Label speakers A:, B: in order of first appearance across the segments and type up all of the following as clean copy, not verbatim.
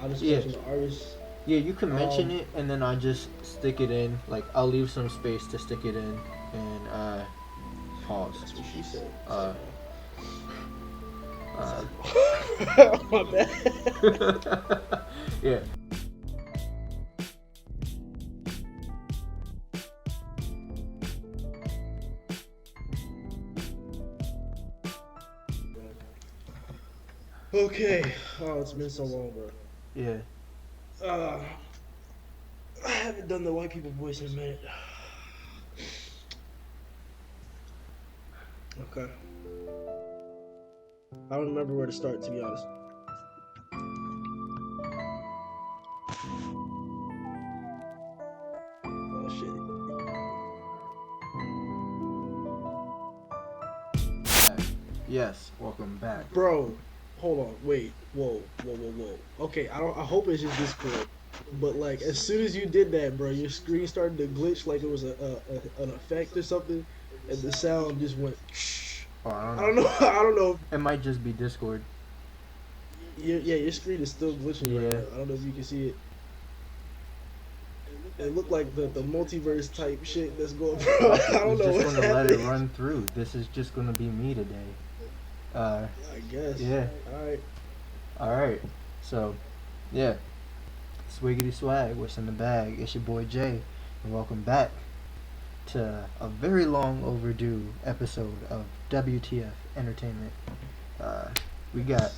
A: I'll just
B: Yeah.
A: mention the artist.
B: Yeah, you can mention it, and then I just stick it in. Like, I'll leave some space to stick it in, and pause.
A: That's what she said. My bad.
B: Yeah.
A: Okay. Oh, it's been so long, bro.
B: Yeah.
A: I haven't done the white people voice in a minute. Okay. I don't remember where to start, to be honest. Oh shit.
B: Yes, welcome back.
A: Bro, hold on, wait, whoa. Okay, I hope it's just Discord, but like as soon as you did that, bro, your screen started to glitch like it was an effect or something, and the sound just went.
B: Oh,
A: I don't know. I don't know.
B: It might just be Discord.
A: Your screen is still glitching right now. I don't know if you can see it. It looked like the multiverse type shit that's going. Bro, I don't know what's
B: just gonna
A: happening.
B: let it run through. This is just gonna be me today.
A: I guess.
B: Yeah.
A: All
B: right. So, yeah. Swiggity swag, what's in the bag? It's your boy Jay, and welcome back to a very long overdue episode of WTF Entertainment. We got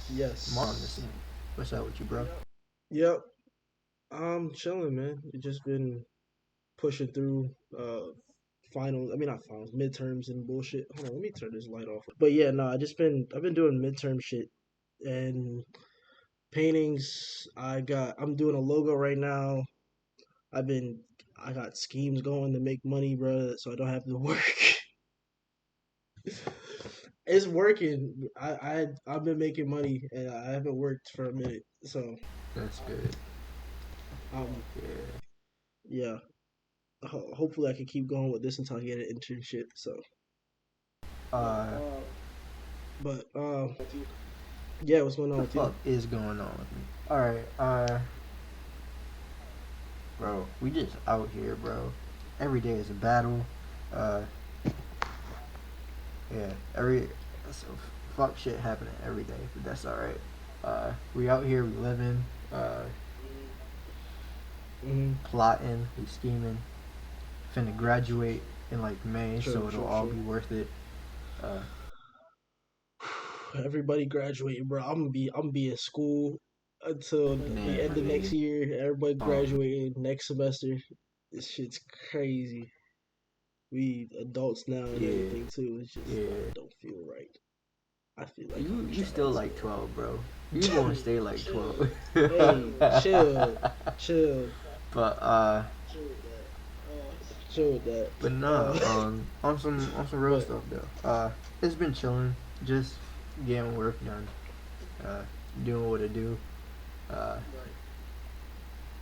B: Mom on the scene. What's up with you, bro?
A: Yep. I'm chilling, man. It just been pushing through finals. I mean, not finals, midterms and bullshit. Hold on, let me turn this light off. But yeah, no, I've been doing midterm shit and paintings. I'm doing a logo right now. I got schemes going to make money, bro, so I don't have to work. It's working. I've been making money and I haven't worked for a minute, so
B: That's good.
A: Yeah. Hopefully I can keep going with this until I get an internship. So, but yeah, what's going on with you?
B: What the fuck is going on with me? All right, bro, we just out here, bro. Every day is a battle. Yeah, so fuck shit happening every day, but that's all right. We out here, we living, plotting, we scheming. Finna graduate in like May, so it'll all be worth it.
A: Everybody graduating, bro. I'm gonna be in school until the end of next year. Everybody graduating next semester. This shit's crazy. We adults now and everything too. It's just don't feel right. I feel like
B: you still like 12, bro. You gonna stay like 12.
A: Hey, chill.
B: But
A: chill with that.
B: But no, on some real stuff though. It's been chilling, just getting work done, doing what I do.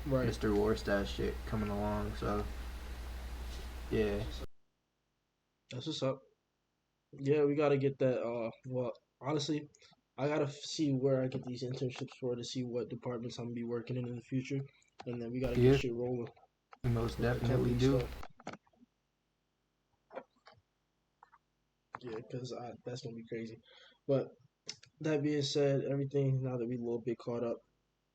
B: Mr. Warstash shit coming along, so yeah.
A: That's what's up. Yeah, we gotta get that. Well, honestly, I gotta see where I get these internships for to see what departments I'm gonna be working in the future, and then we gotta get shit rolling.
B: We most definitely do.
A: Yeah, because that's gonna be crazy. But that being said, everything now that we a little bit caught up,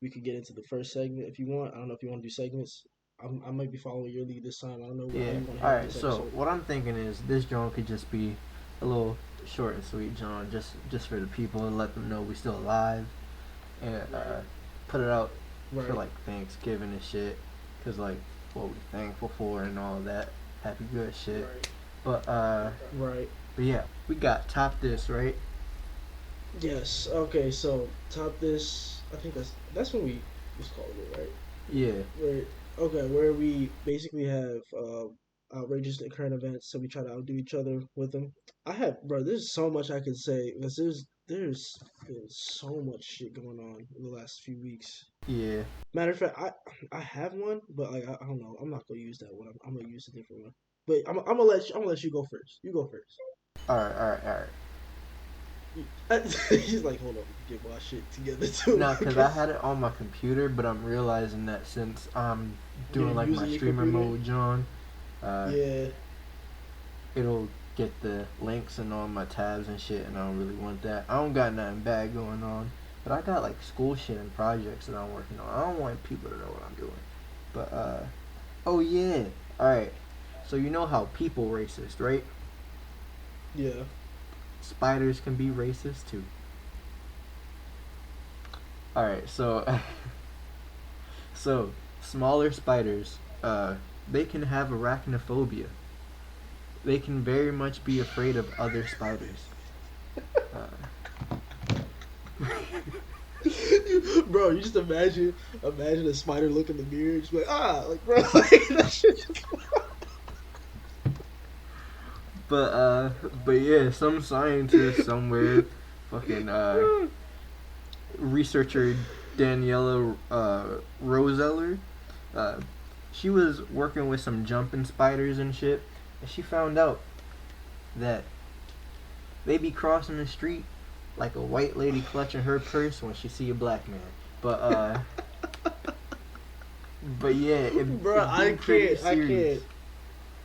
A: we could get into the first segment if you want. I don't know if you want to do segments. I might be following your lead this time. I don't know how you want to
B: Alright, so what I'm thinking is this joint could just be a little short and sweet, John, just for the people and let them know we still alive, and put it out for like Thanksgiving and shit, cause like what we thankful for and all that happy good shit. But But yeah, we got top this, right?
A: Yes. Okay. So top this. I think that's what we was calling it, right?
B: Yeah.
A: Where we basically have outrageous current events, so we try to outdo each other with them. There's so much I could say because there's been so much shit going on in the last few weeks.
B: Yeah.
A: Matter of fact, I have one, but like I don't know. I'm not gonna use that one. I'm gonna use a different one. But I'm gonna let you go first. You go first.
B: All right.
A: He's like, hold on, get my shit together too.
B: No, because I had it on my computer, but I'm realizing that since I'm
A: You're
B: doing like my
A: using your
B: streamer
A: computer.
B: mode, John, uh,
A: Yeah,
B: it'll get the links and all my tabs and shit, and I don't really want that. I don't got nothing bad going on, but I got like school shit and projects that I'm working on. I don't want people to know what I'm doing. But oh yeah, all right. So you know how people racist, right?
A: yeah.
B: Spiders can be racist too. All right, so so smaller spiders, they can have arachnophobia. They can very much be afraid of other spiders.
A: Bro, you just imagine a spider look in the mirror, and just be like, like, bro, like, that shit just.
B: But but yeah, some scientist somewhere, fucking researcher Daniela Roseller, uh, she was working with some jumping spiders and shit, and she found out that they be crossing the street like a white lady clutching her purse when she see a black man. But but yeah,
A: Bro,
B: it be pretty
A: I
B: serious.
A: can't.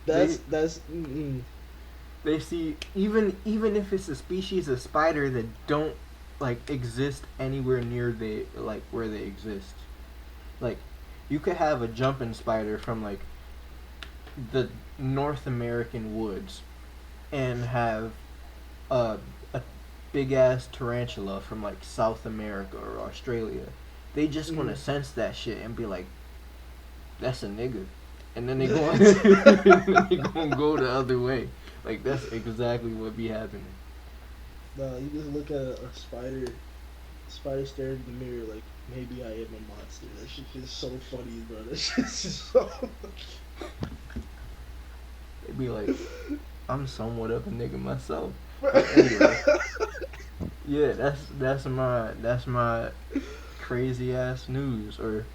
B: They
A: That's. Mm-mm.
B: they see even if it's a species of spider that don't like exist anywhere near they like where they exist. Like you could have a jumping spider from like the North American woods and have a big ass tarantula from like South America or Australia. They just gonna
A: Mm.
B: sense that shit and be like, "That's a nigga," and then they go
A: It's-
B: they gonna go the other way. Like that's exactly what be happening.
A: No, you just look at a spider staring in the mirror like maybe I am a monster. That shit is so funny, bro. That shit's just so.
B: They be like, "I'm somewhat of a nigga myself." But anyway, yeah, that's my crazy ass news or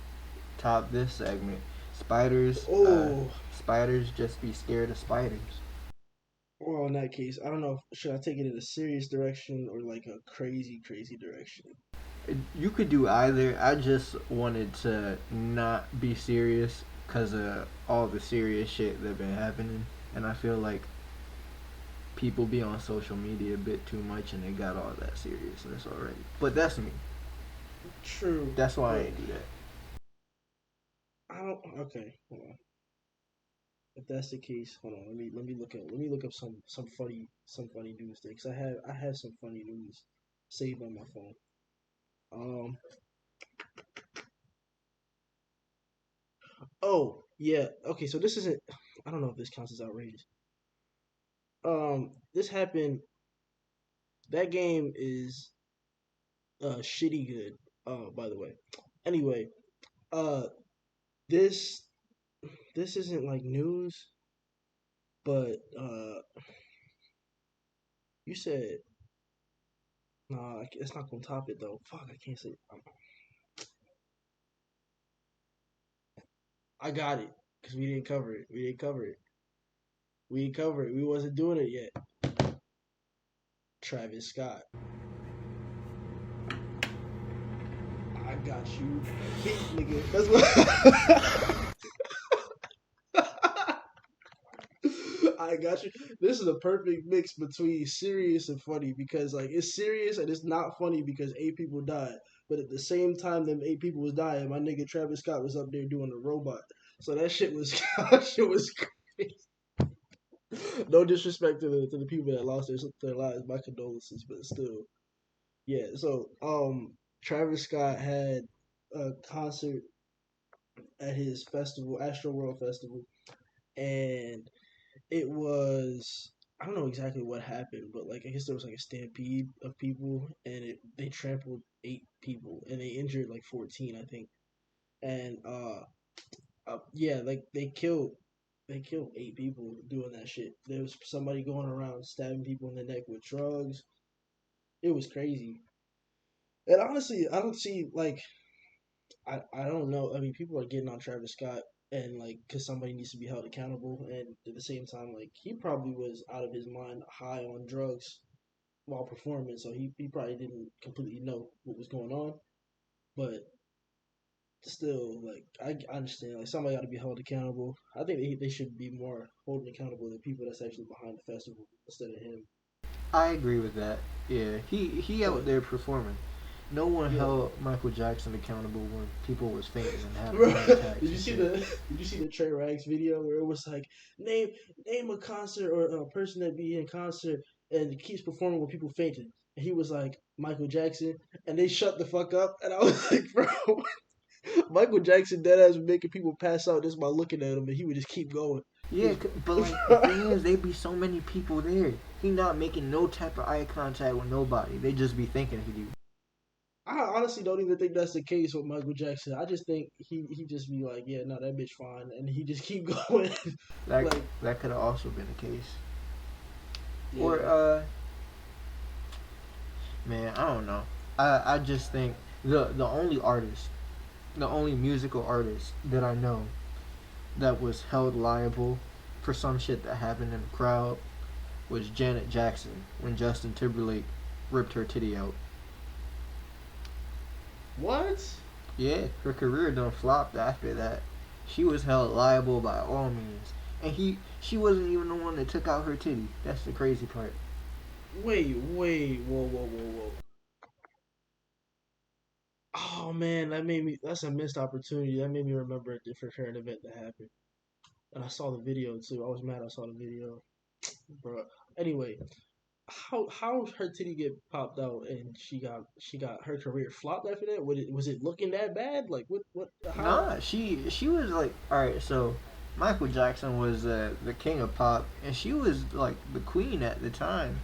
B: top this segment. Spiders,
A: Oh,
B: spiders just be scared of spiders.
A: well, in that case, I don't know. Should I take it in a serious direction or like a crazy, crazy direction?
B: You could do either. I just wanted to not be serious because of all the serious shit that been happening, and I feel like people be on social media a bit too much and they got all that seriousness already. But that's me.
A: True,
B: That's why I
A: but
B: ain't do that.
A: I don't. Okay, hold on. If that's the case, hold on. Let me look up some funny news things. I have some funny news saved on my phone. Um. Oh yeah. Okay. So this isn't. I don't know if this counts as outrageous. This happened. That game is shitty good. By the way. Anyway. Uh. This this isn't like news, but you said nah. It's not gonna top it though. Fuck. I can't say. I got it because we didn't cover it. We didn't cover it. We didn't cover it. We wasn't doing it yet. Travis Scott. I got you, big nigga. That's what. I got you. This is a perfect mix between serious and funny because like it's serious and it's not funny because 8 people died, but at the same time them 8 people was dying, my nigga Travis Scott was up there doing the robot. So that shit was that shit was crazy. No disrespect to the people that lost their lives. My condolences, but still, yeah. So Travis Scott had a concert at his festival, Astro World Festival, and it was I don't know exactly what happened, but like I guess there was like a stampede of people, and they trampled 8 people, and they injured like 14, I think, and yeah, like they killed 8 people doing that shit. There was somebody going around stabbing people in the neck with drugs. It was crazy, and honestly, I don't see like I don't know. I mean, people are getting on Travis Scott and like because somebody needs to be held accountable, and at the same time, like he probably was out of his mind, high on drugs while performing, so he probably didn't completely know what was going on. But still, like I understand, like somebody got to be held accountable. I think they should be more holding accountable the people that's actually behind the festival instead of him.
B: I agree with that. Yeah, he out
A: But
B: there performing. No one
A: yeah,
B: held Michael Jackson accountable when people was fainting and having
A: bro,
B: heart attacks and shit.
A: did you see the Trey Rags video where it was like name name a concert or a person that be in concert and keeps performing when people fainting? And he was like Michael Jackson, and they shut the fuck up. And I was like, bro, Michael Jackson dead ass making people pass out just by looking at him, and he would just keep going. He
B: Yeah,
A: was,
B: but like the thing is, they be so many people there. He not making no type of eye contact with nobody. They just be thinking he do.
A: I honestly don't even think that's the case with Michael Jackson. I just think he just be like, yeah, no, that bitch fine, and he just keep going.
B: That
A: Like,
B: that could have also been the case. Or
A: yeah,
B: man, I don't know. I just think the only artist, the only musical artist that I know that was held liable for some shit that happened in the crowd was Janet Jackson when Justin Timberlake ripped her titty out.
A: what?
B: Yeah, her career done flopped after that. She was held liable by all means. And she wasn't even the one that took out her titty. That's the crazy part.
A: Wait, whoa. Oh man, that made me. That's a missed opportunity. That made me remember a different current event that happened, and I saw the video too. I was mad. I saw the video, bro. Anyway, how her titty get popped out and she got her career flopped after that? Was it looking that bad? Like what how?
B: Nah, she was like, all right. So Michael Jackson was the king of pop, and she was like the queen at the time.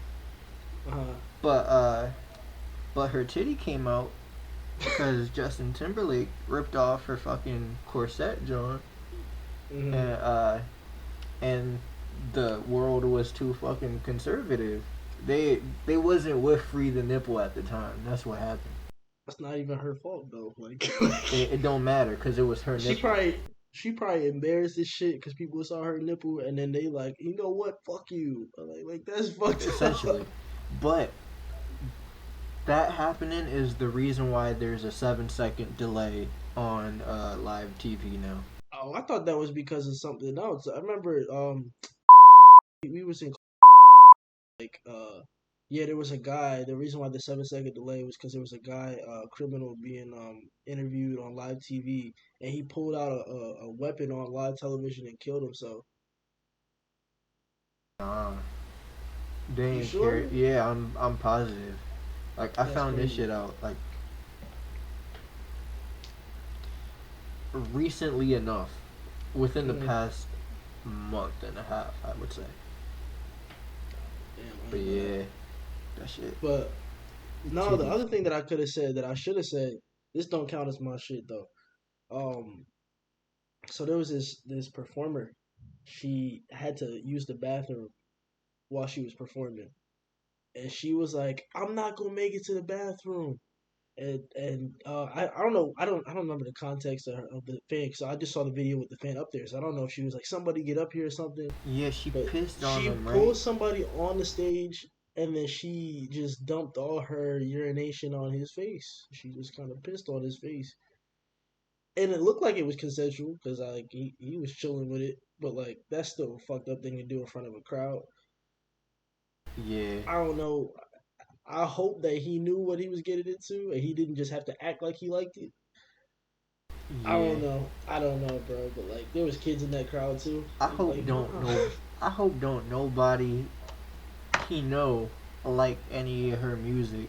A: Uh,
B: But but her titty came out because Justin Timberlake ripped off her fucking corset, John, and
A: mm,
B: and the world was too fucking conservative. They wasn't with free the nipple at the time. That's what happened.
A: that's not even her fault though. Like,
B: It don't matter because it was her
A: she
B: nipple
A: probably she probably embarrassed this shit because people saw her nipple and then they like, you know what? Fuck you. Like that's fucked up.
B: essentially. But that happening is the reason why there's a 7 second delay on live TV now.
A: Oh, I thought that was because of something else. I remember we was in like yeah, there was a guy. The reason why the 7 second delay was because there was a guy, criminal, being interviewed on live TV, and he pulled out a weapon on live television and killed himself.
B: Nah, they
A: You
B: ain't care.
A: sure?
B: Yeah, I'm positive. Like I
A: That's
B: found this
A: crazy.
B: shit out like recently enough, within the
A: Mm,
B: past month and a half, I would say.
A: damn, I
B: But
A: didn't know that.
B: yeah, that shit.
A: But no, the
B: Titties.
A: other thing that I could have said that I should have said, this don't count as my shit though. Um, so there was this performer. She had to use the bathroom while she was performing, and she was like, "I'm not gonna make it to the bathroom." And I don't know, I don't remember the context of the fan, so I just saw the video with the fan up there, so I don't know if she was like, somebody get up here or something.
B: Yeah, she
A: But
B: pissed on
A: she
B: them, right?
A: pulled somebody on the stage, and then she just dumped all her urination on his face. She just kind of pissed on his face, and it looked like it was consensual because like he was chilling with it, but like that's still a fucked up thing to do in front of a crowd.
B: Yeah,
A: I don't know. I hope that he knew what he was getting into and he didn't just have to act like he liked it. I
B: yeah.
A: don't know. I don't know, bro. But like, there was kids in that crowd too.
B: I
A: I'm
B: hope
A: like,
B: don't
A: nah.
B: know. I hope don't nobody he know like any of her music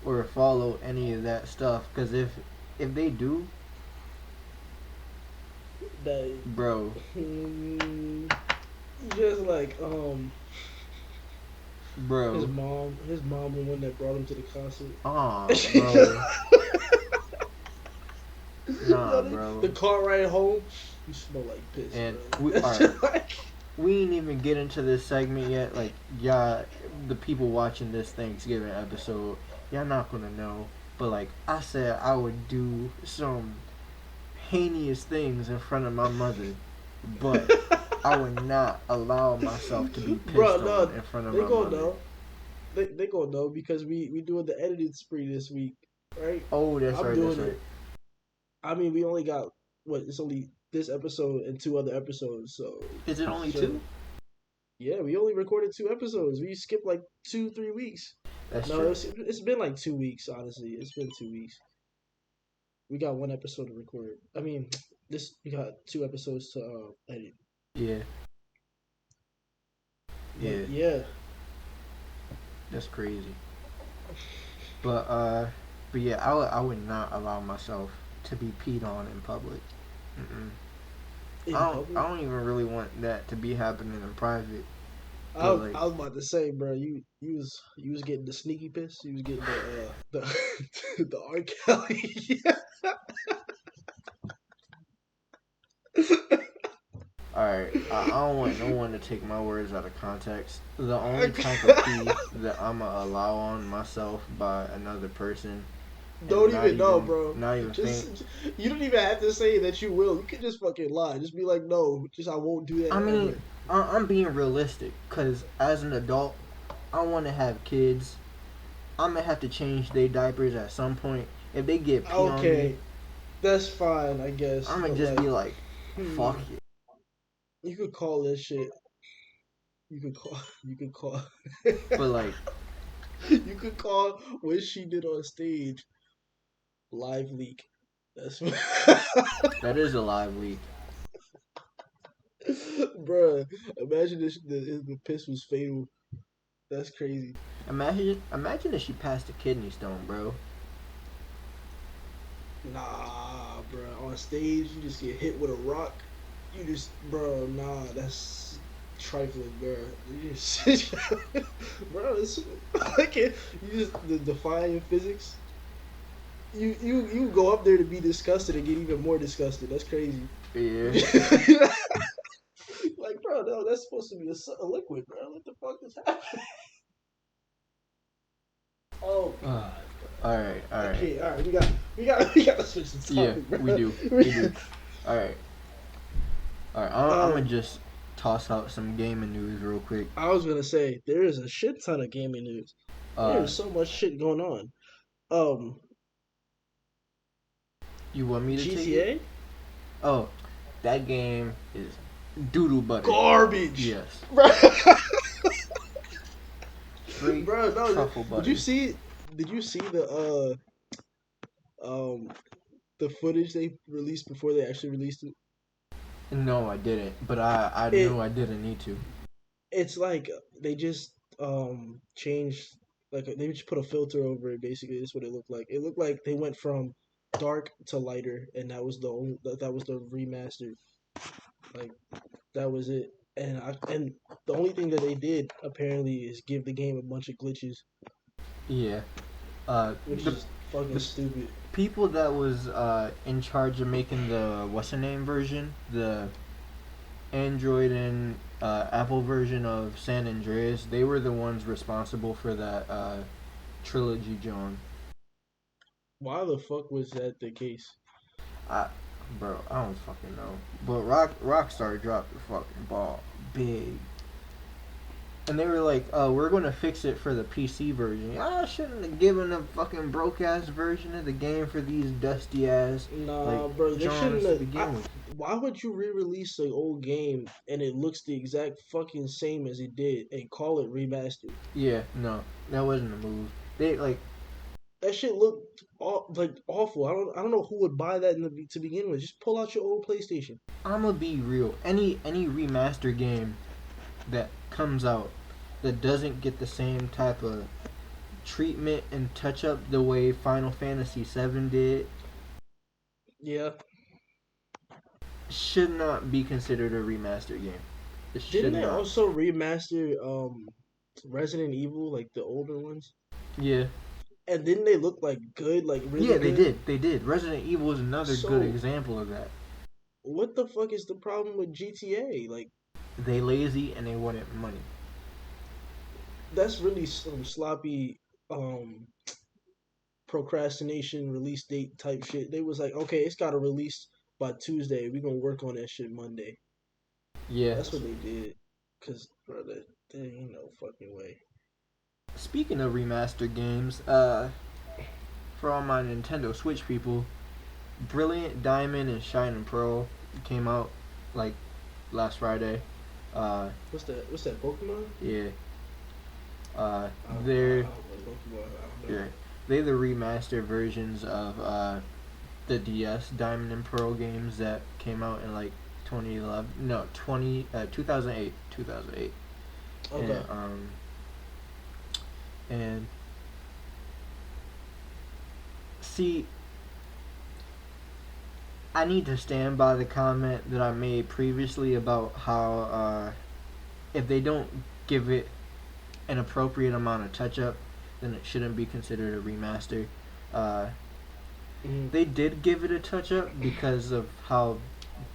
B: or follow any of that stuff. Cause if they do,
A: that
B: bro,
A: just like his
B: bro,
A: mom, his mom, the one that brought him to the concert.
B: ah, bro, nah,
A: The
B: bro.
A: car ride home, you smell like piss,
B: And
A: bro.
B: we
A: That's
B: all right.
A: just like,
B: We ain't even get into this segment yet. Like, y'all, the people watching this Thanksgiving episode, y'all not gonna know. But like I said, I would do some heinous things in front of my mother, but I would not allow myself to be
A: bro.
B: pissed on
A: No,
B: in front of
A: they
B: my
A: gonna
B: mother.
A: know. they gonna know because we doing the edited spree this week, right?
B: Oh, that's
A: I'm
B: right. That's
A: doing
B: right.
A: it. I mean, we only got what? It's only this episode and two other episodes, so
B: Is it only
A: sure.
B: two?
A: Yeah, we only recorded two episodes. We skipped like 2 3 weeks.
B: That's
A: No,
B: true.
A: it's been like 2 weeks. Honestly, it's been 2 weeks. We got one episode to record. I mean, this we got two episodes to edit.
B: Yeah.
A: But
B: Yeah.
A: yeah,
B: That's crazy. But but yeah, I would not allow myself to be peed on in public. Mm-mm.
A: in public.
B: I don't even really want that to be happening in private.
A: I
B: But
A: was,
B: like,
A: I was about to say, bro, you was getting the sneaky piss. You was getting the the R. Kelly.
B: all right, I don't want no one to take my words out of context. The only type of pee that I'ma allow on myself by another person, and
A: Don't even know, bro.
B: not even think.
A: Just you don't even have to say that you will. You can just fucking lie. Just be like, no, just I won't do that
B: I mean,
A: ever.
B: I'm being realistic because as an adult, I want to have kids. I'm gonna have to change their diapers at some point. If they get pee on me,
A: Okay, that's fine, I guess.
B: I'm gonna
A: But
B: just be
A: like,
B: like, fuck it.
A: you could call this shit. You could call. You could call.
B: But like,
A: You could call what she did on stage live leak. That's what.
B: that is a live leak.
A: Bruh, imagine if the piss was fatal. That's crazy.
B: Imagine if she passed a kidney stone, bro.
A: Nah, bruh. On stage, you just get hit with a rock. You just, bro, nah, that's trifling, bro. You just, bro, it's, I can't. You just defying physics. You go up there to be disgusted and get even more disgusted. That's crazy.
B: Yeah.
A: Like, bro, no, that's supposed to be a liquid, bro. What the fuck is happening? Oh God,
B: All right, all
A: I
B: right.
A: can't. All right, we got to switch the
B: Yeah,
A: topic, bro.
B: we do. We do. All right, all right. I'm gonna
A: Um,
B: just toss out some gaming news real quick.
A: I was gonna say there is a shit ton of gaming news. There
B: Uh,
A: is so much shit going on. Um,
B: you want me to take it?
A: GTA
B: Oh, that game is doodle butter.
A: garbage,
B: Yes,
A: bro.
B: straight
A: Bro, no.
B: truffle
A: Did you
B: butter.
A: see? Did you see um the footage they released before they actually released it?
B: No, I didn't. But I knew
A: It
B: I didn't need to.
A: it's like they just changed, like they just put a filter over it. Basically, that's what it looked like. It looked like they went from dark to lighter, and that was the only, that was the remaster. Like that was it. And the only thing that they did apparently is give the game a bunch of glitches,
B: Yeah. Uh,
A: which
B: the
A: is fucking
B: the
A: stupid.
B: people that was in charge of making the what's the name version, the Android and Apple version of San Andreas, they were the ones responsible for that trilogy, John.
A: Why the fuck was that the case?
B: I, bro, I don't fucking know. But Rockstar dropped the fucking ball big, and they were like, we're gonna fix it for the PC version. I shouldn't have given a fucking broke ass version of the game for these dusty ass like
A: Nah, bro, they
B: Johns
A: shouldn't
B: to
A: have.
B: begin with.
A: Why would you re-release an old game and it looks the exact fucking same as it did and call it remastered?
B: Yeah, no, that wasn't a move. They like
A: That shit looked like awful. I don't know who would buy that to begin with. Just pull out your old PlayStation.
B: I'm gonna be real. Any remaster game that comes out that doesn't get the same type of treatment and touch up the way Final Fantasy VII did
A: Yeah,
B: should not be considered a remaster game. It
A: didn't
B: should
A: they
B: not.
A: also remaster Resident Evil, like the older ones?
B: Yeah.
A: And didn't they look like good, like really
B: Yeah, they
A: good?
B: did. They did. Resident Evil is another good
A: So
B: example of that.
A: what the fuck is the problem with GTA? Like
B: They lazy and they wanted money.
A: that's really some sloppy um procrastination release date type shit. They was like, okay, it's got to release by Tuesday. We gonna work on that shit Monday.
B: Yeah.
A: That's what they did. Cause brother, there ain't no fucking way.
B: Speaking of remastered games, for all my Nintendo Switch people, Brilliant Diamond and Shining Pearl came out like last Friday. Uh,
A: What's that? What's that? Pokemon?
B: yeah,
A: I
B: they're
A: don't play Pokemon. I don't know.
B: yeah, they're the remastered versions of the DS Diamond and Pearl games that came out in like 2011. No, 2008, 2008,
A: Okay.
B: and see, I need to stand by the comment that I made previously about how if they don't give it an appropriate amount of touch up, then it shouldn't be considered a remaster. Uh,
A: Mm-hmm.
B: they did give it a touch up because of how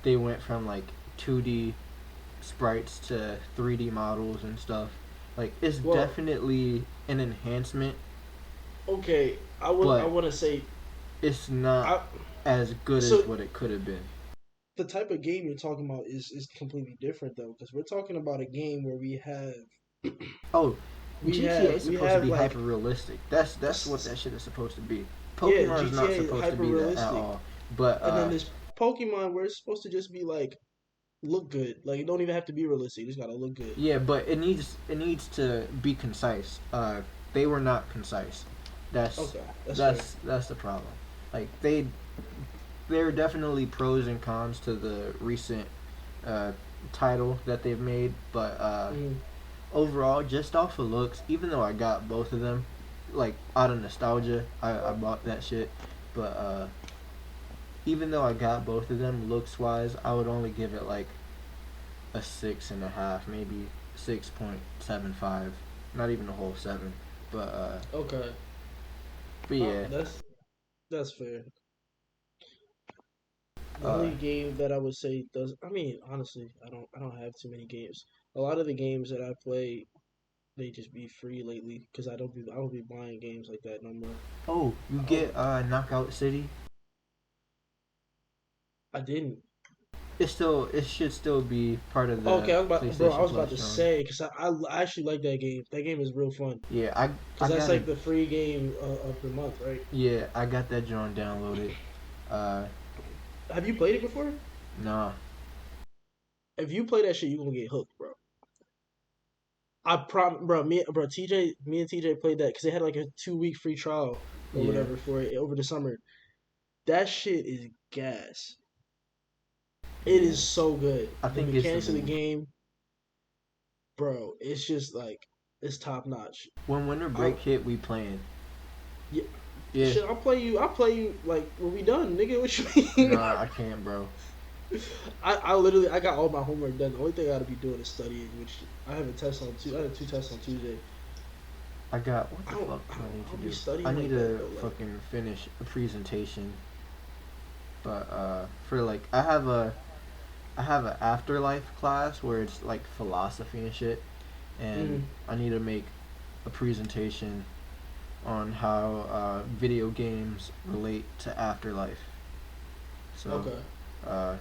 B: they went from like 2D sprites to 3D models and stuff. Like it's
A: Well,
B: definitely an enhancement,
A: okay. I
B: but
A: want to say
B: it's not
A: I.
B: as good as
A: So
B: what it could have been.
A: the type of game you're talking about is completely different though, because we're talking about a game where
B: Oh, GTA is
A: we
B: supposed to
A: have
B: be
A: like
B: hyper realistic. That's what that shit is supposed to be.
A: yeah,
B: Pokemon is not
A: GTA is
B: supposed to
A: hyper
B: be that at
A: realistic,
B: all. But
A: and then there's Pokemon where it's supposed to just be like look good. Like it don't even have to be realistic. You just gotta look good.
B: yeah, but it needs to be concise. They were not concise. That's
A: Okay, that's fair.
B: that's the problem. Like there are definitely pros and cons to the recent uh, title that they've made, but
A: Mm,
B: overall, just off of looks, even though I got both of them, like out of nostalgia, I bought that shit. But even though I got both of them, looks wise, I would only give it like a 6.5, maybe 6.75, not even a whole 7. But
A: okay,
B: yeah,
A: that's fair. The
B: uh,
A: only game that I would say does, I mean, honestly, I don't have too many games. A lot of the games that I play, they just be free lately because I don't be buying games like that no more.
B: oh, you
A: Oh,
B: get Knockout City.
A: I didn't.
B: It should still be part of
A: Okay,
B: the
A: I was about, bro. I
B: PlayStation
A: was about
B: Plus,
A: to
B: John.
A: say because I actually like that game. That game is real fun
B: Yeah, I
A: because that's
B: got it.
A: like the free game of the month, right?
B: Yeah, I got that John downloaded. Uh,
A: Have you played it before?
B: nah.
A: If you play that shit, you gonna get hooked, bro. I prom, bro. Me and TJ played that because they had like a 2 week free trial or
B: Yeah,
A: whatever for it over the summer. That shit is gas. It
B: yeah.
A: is so good.
B: I
A: The
B: think it's the
A: mechanics of the
B: move.
A: game, bro. It's just like it's top notch.
B: When winter
A: I
B: break hit, we playing.
A: yeah,
B: Yeah.
A: shit. I'll play you. I'll play you like when we done, nigga. What you mean?
B: Nah, I can't, bro.
A: I literally I got all my homework done. The only thing I gotta be doing is studying, which I have a test on I have 2 tests on Tuesday.
B: I got what the fuck do I need
A: I
B: to
A: don't be
B: do? I
A: studying
B: need
A: like that
B: to
A: though. Like
B: fucking finish a presentation. But for like I have a afterlife class where it's like philosophy and shit, and
A: mm,
B: I need to make a presentation on how video games relate to afterlife. So
A: okay,
B: uh,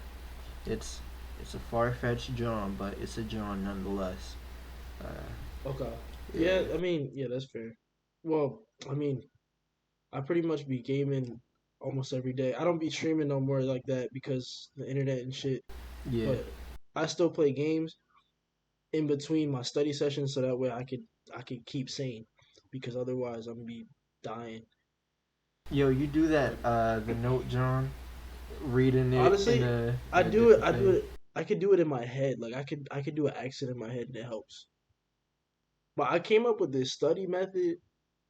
B: it's it's a far fetched John, but it's a John nonetheless. Uh,
A: okay. Yeah,
B: yeah,
A: I mean, yeah, that's fair. Well, I mean, I pretty much be gaming almost every day. I don't be streaming no more like that because the internet and shit.
B: yeah.
A: But I still play games in between my study sessions so that way I could keep sane because otherwise I'm gonna be dying.
B: Yo, you do that
A: Like
B: the note John, reading it
A: honestly,
B: in a different
A: I do
B: thing.
A: it I could do it in my head. Like I could do an accent in my head and it helps. But I came up with this study method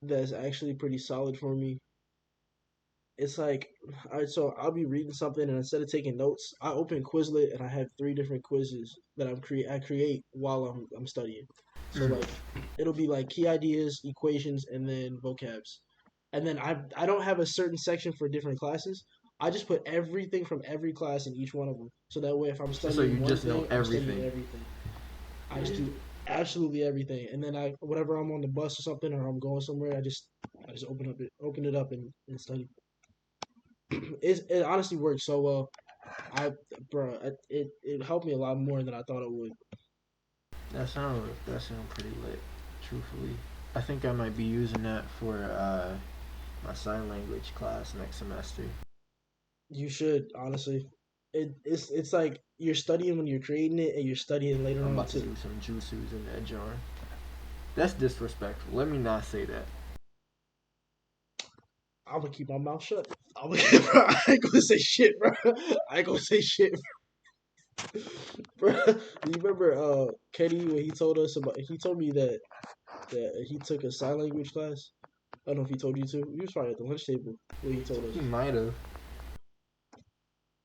A: that's actually pretty solid for me. It's like, all right, so I'll be reading something, and instead of taking notes, I open Quizlet, and I have 3 different quizzes that I create while I'm studying. So
B: Mm.
A: like, it'll be like key ideas, equations, and then vocabs. And then I don't have a certain section for different classes. I just put everything from every class in each one of them. So that way, if I'm
B: So you
A: studying one
B: just know
A: thing, I'm studying
B: everything.
A: everything. I just
B: Yeah.
A: do absolutely everything. And then I whatever I'm on the bus or something, or I'm going somewhere, I just open it up and study. It honestly worked so well. I bro, it helped me a lot more than I thought it would.
B: That sounds pretty lit, truthfully. I think I might be using that for my sign language class next semester.
A: You should honestly. It's like you're studying when you're creating it, and you're studying later
B: I'm
A: on
B: about to
A: too.
B: do some jutsus in that John. That's disrespectful. Let me not say that.
A: I'm gonna keep my mouth shut. Bro, I ain't gonna say shit, bro. I ain't gonna say shit, bro. Do you remember Kenny when he told us about? He told me that he took a sign language class. I don't know if he told you too. He was probably at the lunch table when he told us
B: He might have.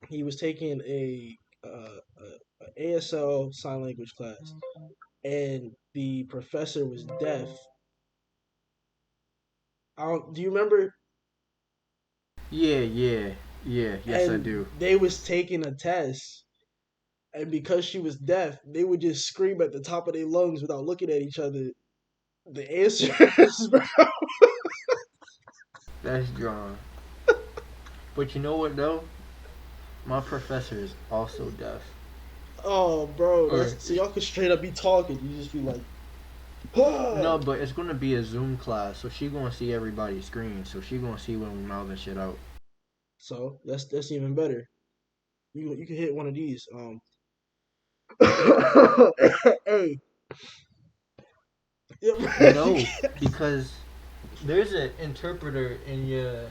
A: he was taking a ASL sign language class, and the professor was deaf. Do you remember?
B: Yeah, yeah, yeah. Yes, I
A: And
B: do.
A: they was taking a test, and because she was deaf, they would just scream at the top of their lungs without looking at each other. The answers, bro.
B: That's John. But you know what though? My professor is also deaf.
A: Oh, bro,
B: Or
A: that's so y'all could straight up be talking. You just be like, ah.
B: no, but it's gonna be a Zoom class, so she gonna see everybody's screen. So she gonna see when we mouthing shit out.
A: So that's even better. You can hit one of these. Hey,
B: No, because there's an interpreter in your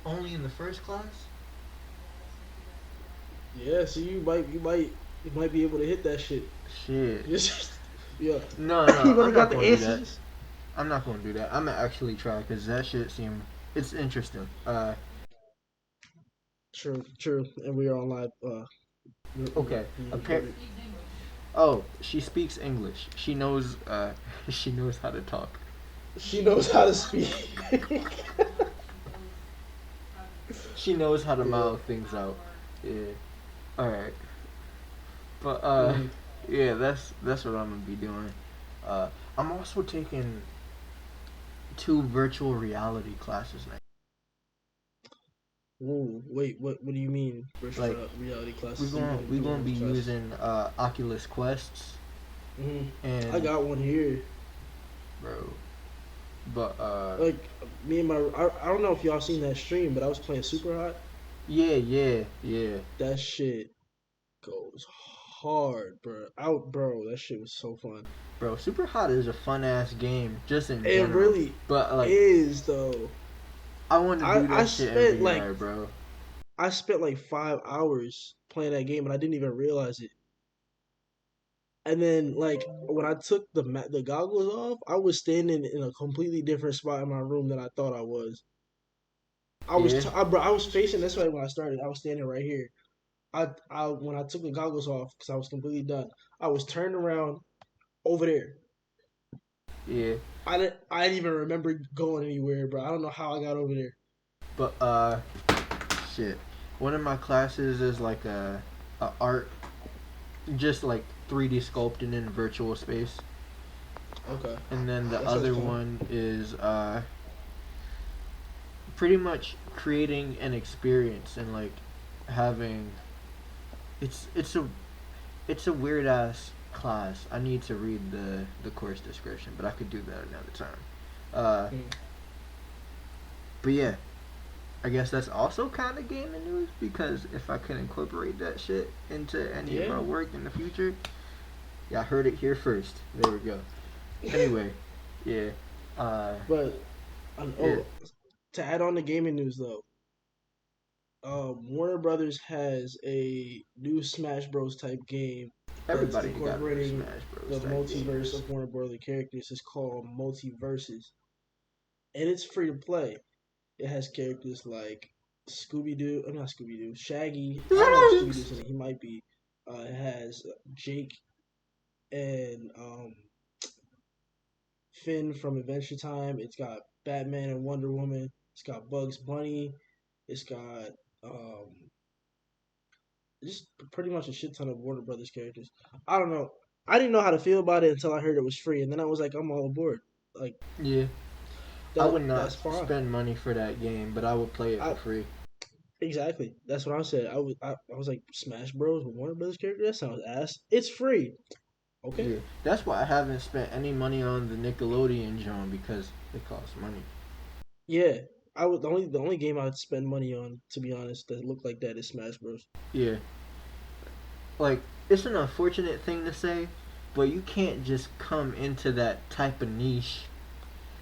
B: only in the first class.
A: yeah. So you might be able to hit that shit.
B: Shit.
A: Just yeah.
B: No, no,
A: You already
B: I'm
A: got
B: not
A: the
B: gonna do that.
A: answers.
B: I'm not gonna do that. I'm gonna actually try because that shit seem it's interesting.
A: True, true. And we are on live. We're
B: Okay.
A: being recorded.
B: Oh, she speaks English. She knows. She knows how to talk.
A: She knows how to speak.
B: She knows how to
A: Yeah.
B: mouth things out. Yeah. All right. But
A: Mm.
B: yeah, that's what I'm gonna be doing. I'm also taking two virtual reality classes now.
A: Ooh, wait. What do you mean?
B: Like
A: Virtual reality
B: we're
A: classes? What are you
B: going
A: gonna
B: we're
A: do in
B: gonna be
A: those classes?
B: using Oculus Quests
A: I
B: and
A: got one here.
B: bro. But
A: Like me and I don't know if y'all seen that stream, but I was playing Super Hot.
B: yeah, yeah, yeah,
A: That shit goes hard, bro. Out, bro. That shit was so fun.
B: bro. Super Hot is a fun ass game just in
A: It
B: general.
A: really
B: But like
A: is though.
B: I want to
A: I
B: do
A: I
B: that shit in
A: spent like
B: VR, bro.
A: I spent like 5 hours playing that game and I didn't even realize it. And then like when I took the goggles off, I was standing in a completely different spot in my room than I thought I was.
B: Yeah,
A: Bro, I was facing this way when I started. I was standing right here. I when I took the goggles off because I was completely done. I was turned around over there.
B: yeah.
A: I didn't even remember going anywhere, bro. I don't know how I got over there.
B: But shit. One of my classes is like a art, just like 3D sculpting in virtual space,
A: Okay,
B: and then the
A: that sounds
B: other
A: fun.
B: one is pretty much creating an experience and like having it's a it's a weird ass class. I need to read the course description, but I could do that another time. Uh,
A: Mm.
B: but yeah, I guess that's also kind of gaming news because if I can incorporate that shit into any of
A: Yeah,
B: my work in the future, yeah, I heard it here first. There we go. Anyway, yeah, uh,
A: but
B: yeah,
A: to add on the gaming news though, Warner Brothers has a new Smash Bros. Type game that's
B: everybody got new
A: incorporating
B: Smash Bros.
A: the
B: type
A: multiverse
B: games.
A: of Warner Brothers characters. It's called Multiverses, and it's free to play. It has characters like Scooby Doo. I'm not Scooby Doo. Shaggy. I don't know if Scooby Doo's in it. He might be. It has Jake and Finn from Adventure Time. It's got Batman and Wonder Woman. It's got Bugs Bunny. It's got um, just pretty much a shit ton of Warner Brothers characters. I don't know. I didn't know how to feel about it until I heard it was free, and then I was like, I'm all aboard. Like
B: Yeah, I would
A: that's
B: not
A: fine.
B: spend money for that game, but I would play it for
A: I
B: free.
A: exactly. That's what I said. I was like Smash Bros with Warner Brothers character. That sounds ass. It's free. Okay.
B: Yeah, that's why I haven't spent any money on the Nickelodeon joint because it costs money.
A: Yeah. I would the only game I'd spend money on, to be honest, that looked like that is Smash Bros.
B: Yeah, like it's an unfortunate thing to say, but you can't just come into that type of niche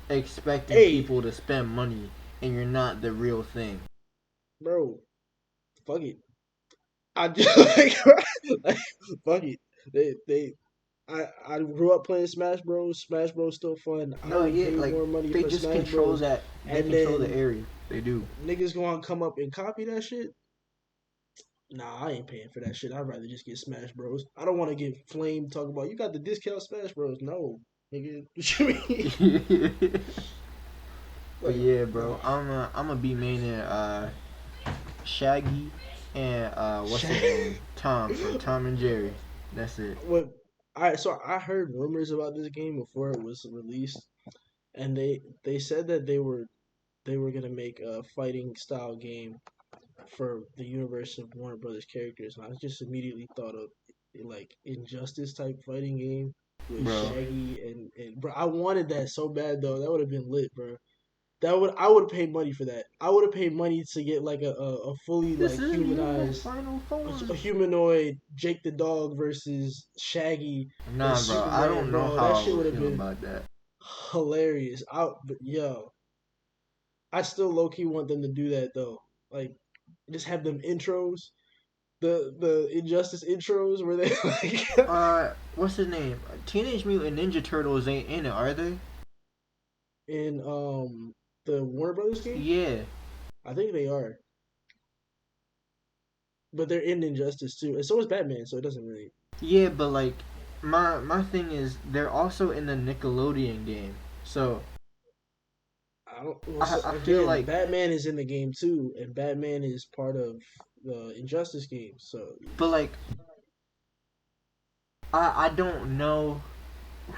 B: expecting
A: Hey,
B: people to spend money and you're not the real thing.
A: bro, fuck it. I just like fuck it. They I grew up playing Smash Bros. Smash Bros still fun. I
B: No,
A: would
B: yeah,
A: pay
B: like
A: more money
B: they
A: for
B: just
A: Smash
B: control
A: Bros.
B: that. They
A: And
B: control the
A: then
B: area. They do.
A: niggas gonna come up and copy that shit. Nah, I ain't paying for that shit. I'd rather just get Smash Bros. I don't want to get flamed talking about you got the discount Smash Bros. No, nigga, what you mean?
B: But
A: Like,
B: yeah,
A: nah.
B: bro, I'm gonna be maining Shaggy and what's his name, Tom from Tom and Jerry. That's it.
A: What? So I heard rumors about this game before it was released, and they said that they were gonna make a fighting style game for the universe of Warner Brothers characters, and I just immediately thought of like Injustice type fighting game with
B: Bro,
A: Shaggy and bro, I wanted that so bad though. That would have been lit, bro. I would have paid money for that. I would have paid money to get like a fully
B: this
A: like
B: is your
A: humanized
B: final
A: a
B: form.
A: humanoid Jake the dog versus Shaggy and
B: Nah, bro, I
A: Superman,
B: don't know
A: bro.
B: how
A: That
B: I
A: shit
B: would
A: would have
B: feel
A: been
B: about that.
A: hilarious. But yo, I still low key want them to do that though. Like, just have them intros, the Injustice intros where they like
B: What's his name? Teenage Mutant Ninja Turtles ain't in it, are they?
A: in the Warner Brothers game.
B: Yeah,
A: I think they are, but they're in Injustice too, and so is Batman. So it doesn't really.
B: yeah, but like, my thing is they're also in the Nickelodeon game, so
A: I don't. Well,
B: I
A: so,
B: I feel
A: again,
B: like,
A: Batman is in the game too, and Batman is part of the Injustice game. So
B: but like, I don't know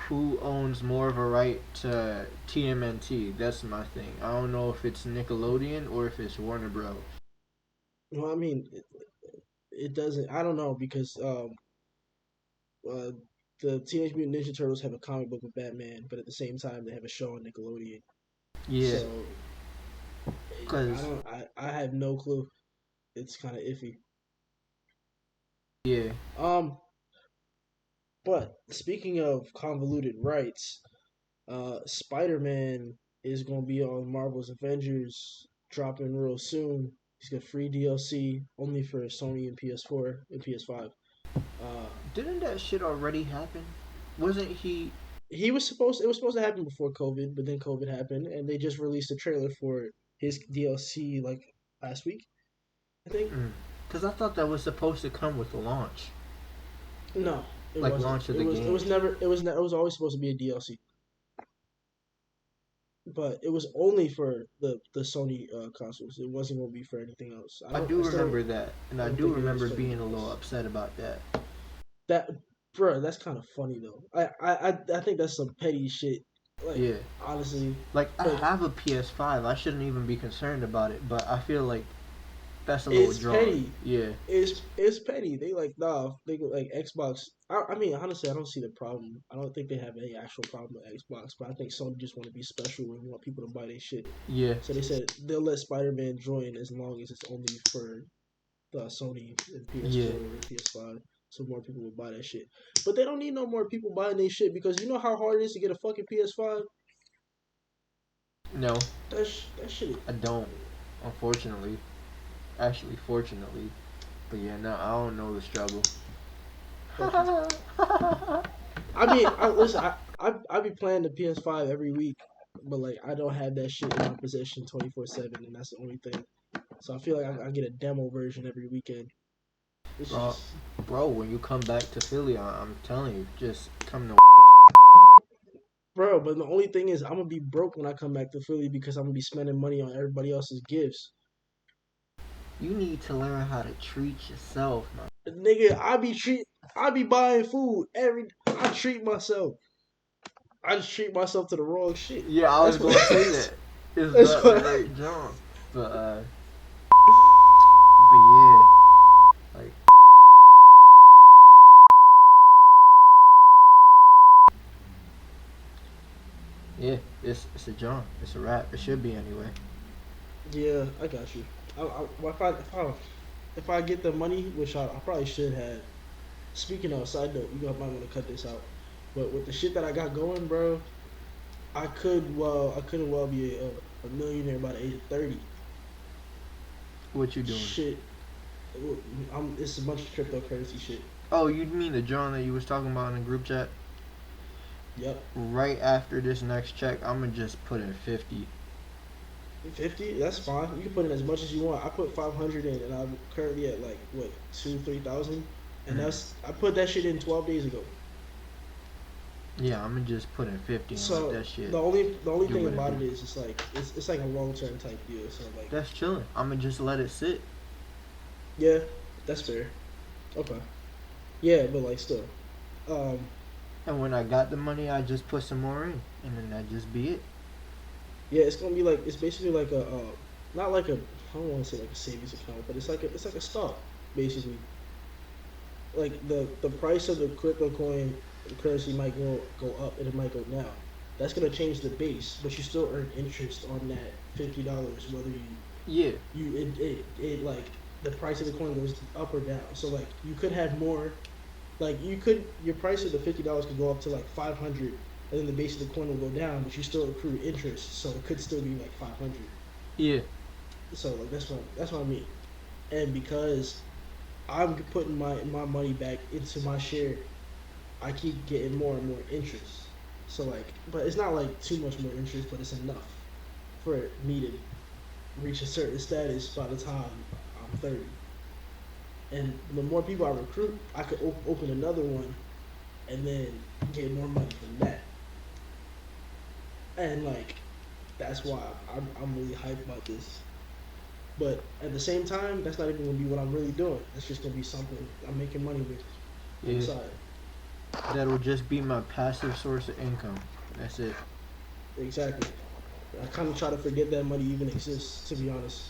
B: who owns more of a right to TMNT. That's my thing. I don't know if it's Nickelodeon or if it's Warner Bros.
A: well, I mean, it doesn't. I don't know because uh, the Teenage Mutant Ninja Turtles have a comic book with Batman, but at the same time they have a show on Nickelodeon.
B: Yeah,
A: So I
B: cause
A: don't. I have no clue. It's kind of iffy.
B: yeah,
A: Um, but speaking of convoluted rights, Spider-Man is gonna be on Marvel's Avengers dropping real soon. He's got free DLC only for Sony and PS4 and PS5. Uh,
B: didn't that shit already happen? Wasn't he?
A: he was supposed it was supposed to happen before COVID, but then COVID happened, and they just released a trailer for his DLC like last week, I think.
B: Mm, cause I thought that was supposed to come with the launch,
A: No, it
B: like
A: wasn't.
B: launch of
A: It
B: the
A: was it
B: game.
A: was never it was it was always supposed to be a DLC, but it was only for the Sony consoles. It wasn't going to be for anything else.
B: I do
A: I still
B: remember that, and
A: I
B: I
A: don't
B: do
A: think it is
B: remember
A: for
B: being
A: anything
B: a little
A: else.
B: upset about that.
A: That bro, that's kind of funny though. I think that's some petty shit. Like
B: Yeah,
A: honestly,
B: like I
A: but
B: have a PS5. I shouldn't even be concerned about it, but I feel like that's a little
A: it's
B: drawn.
A: petty.
B: Yeah,
A: It's petty. They like nah. They go like Xbox. I mean, honestly, I don't see the problem. I don't think they have any actual problem with Xbox. But I think Sony just want to be special and want people to buy their shit.
B: yeah,
A: So they said they'll let Spider-Man join as long as it's only for the Sony and
B: yeah.
A: PS4 and PS5. So more people will buy that shit. But they don't need no more people buying their shit because you know how hard it is to get a fucking PS5.
B: No,
A: That shit.
B: I don't. Unfortunately, actually, fortunately, but yeah, no, I don't know the struggle.
A: Fuck you. I mean, listen. I be playing the PS5 every week, but like I don't have that shit in my possession 24/7, and that's the only thing. So I feel like I get a demo version every weekend. It's
B: bro,
A: just,
B: bro, when you come back to Philly, I'm telling you, just come to.
A: bro. But the only thing is, I'm gonna be broke when I come back to Philly because I'm gonna be spending money on everybody else's gifts.
B: You need to learn how to treat yourself, man.
A: Nigga, I be buying food every. I treat myself. I just treat myself to the wrong shit.
B: Yeah, I was
A: That's what.
B: gonna say that. It's
A: That's
B: not the
A: what.
B: right John, but but yeah, like it's a John. It's a rap. It should be anyway.
A: Yeah, I got you. Well, if I get the money, which I probably should have. Speaking of side note, you might want to cut this out. But with the shit that I got going, bro, I could well be a millionaire by the age of 30.
B: What you doing?
A: Shit, it's a bunch of cryptocurrency shit.
B: Oh, you mean the John that you was talking about in the group chat?
A: Yep.
B: Right after this next check, I'm gonna just put in 50.
A: 50, that's fine. You can put in as much as you want. I put 500 in, and I'm currently at like what 2-3 thousand, and
B: Mm.
A: I put that shit in 12 days ago.
B: Yeah, I'm gonna just put in 50 and let
A: So
B: that shit
A: the only
B: do
A: thing
B: what it
A: about
B: do.
A: it is it's like a long term type deal. So like
B: That's chilling. I'm gonna just let it sit.
A: yeah, that's fair. Okay. Yeah, but like still, um,
B: And when I got the money, I just put some more in, and then that just be it.
A: yeah, it's gonna be like it's basically like not like a I don't want to say like a savings account, but it's like a stock basically. Like the price of the crypto coin currency might go up and it might go down. That's gonna change the base, but you still earn interest on that $50 whether
B: Yeah,
A: it like the price of the coin goes up or down. So like you could have more like you could your price of the $50 could go up to like 500 and then the base of the coin will go down, but you still accrue interest, so it could still be like 500.
B: yeah,
A: So like that's what I mean. And because I'm putting my money back into my share, I keep getting more and more interest. So like, but it's not like too much more interest, but it's enough for me to reach a certain status by the time I'm 30. And the more people I recruit, I could open another one and then get more money from that. And like, that's why I'm really hyped about this. But at the same time, that's not even gonna be what I'm really doing. That's just gonna be something I'm making money with on the
B: yeah.
A: side.
B: That'll just be my passive source of income. That's it.
A: Exactly. I kind of try to forget that money even exists, to be honest.